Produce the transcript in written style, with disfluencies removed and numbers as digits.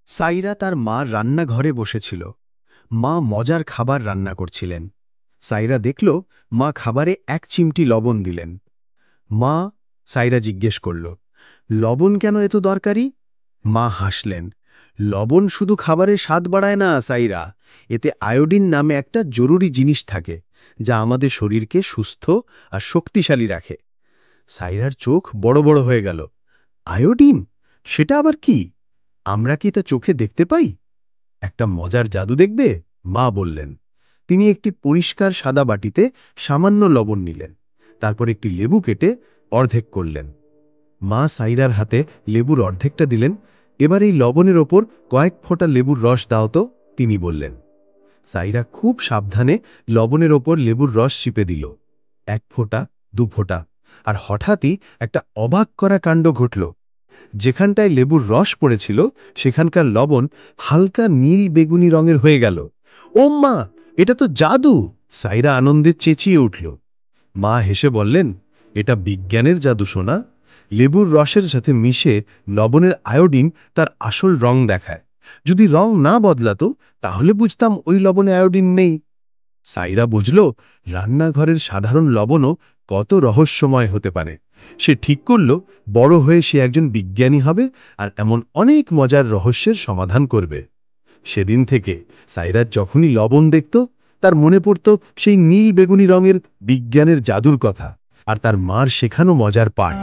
সাইরা তার মা রান্নাঘরে বসেছিল। মা মজার খাবার রান্না করছিলেন। সাইরা দেখল মা খাবারে এক চিমটি লবণ দিলেন। মা, সাইরা জিজ্ঞেস করল, লবণ কেন এত দরকারি? মা হাসলেন। লবণ শুধু খাবারের স্বাদ বাড়ায় না সাইরা, এতে আয়োডিন নামে একটা জরুরি জিনিস থাকে, যা আমাদের শরীরকে সুস্থ আর শক্তিশালী রাখে। সাইরার চোখ বড় বড় হয়ে গেল। আয়োডিন? সেটা আবার কি? আমরা কি তা চোখে দেখতে পাই? একটা মজার জাদু দেখবে, মা বললেন। তিনি একটি পরিষ্কার সাদা বাটিতে সামান্য লবণ নিলেন, তারপর একটি লেবু কেটে অর্ধেক করলেন। মা সাইরার হাতে লেবুর অর্ধেকটা দিলেন। এবার এই লবণের ওপর কয়েক ফোঁটা লেবুর রস দাও তো, তিনি বললেন। সাইরা খুব সাবধানে লবণের ওপর লেবুর রস চিপে দিল। এক ফোঁটা, দু ফোঁটা, আর হঠাৎই একটা অবাক করা কাণ্ড ঘটল। যেখানটায় লেবুর রস পড়েছিল সেখানকার লবণ হালকা নীল বেগুনি রঙের হয়ে গেল। ও মা, এটা তো জাদু! সাইরা আনন্দে চেঁচিয়ে উঠল। মা হেসে বললেন, এটা বিজ্ঞানের জাদু সোনা। লেবুর রসের সাথে মিশে লবণের আয়োডিন তার আসল রং দেখায়। যদি রং না বদলাতো তাহলে বুঝতাম ওই লবণে আয়োডিন নেই। সাইরা বুঝল রান্নাঘরের সাধারণ লবণও কত রহস্যময় হতে পারে। সে ঠিক করল বড় হয়ে সে একজন বিজ্ঞানী হবে আর এমন অনেক মজার রহস্যের সমাধান করবে। সেদিন থেকে সাইরা যখনই লবণ দেখত তার মনে পড়ত সেই নীল বেগুনি রঙের বিজ্ঞানের জাদুর কথা আর তার মার শেখানো মজার পাঠ।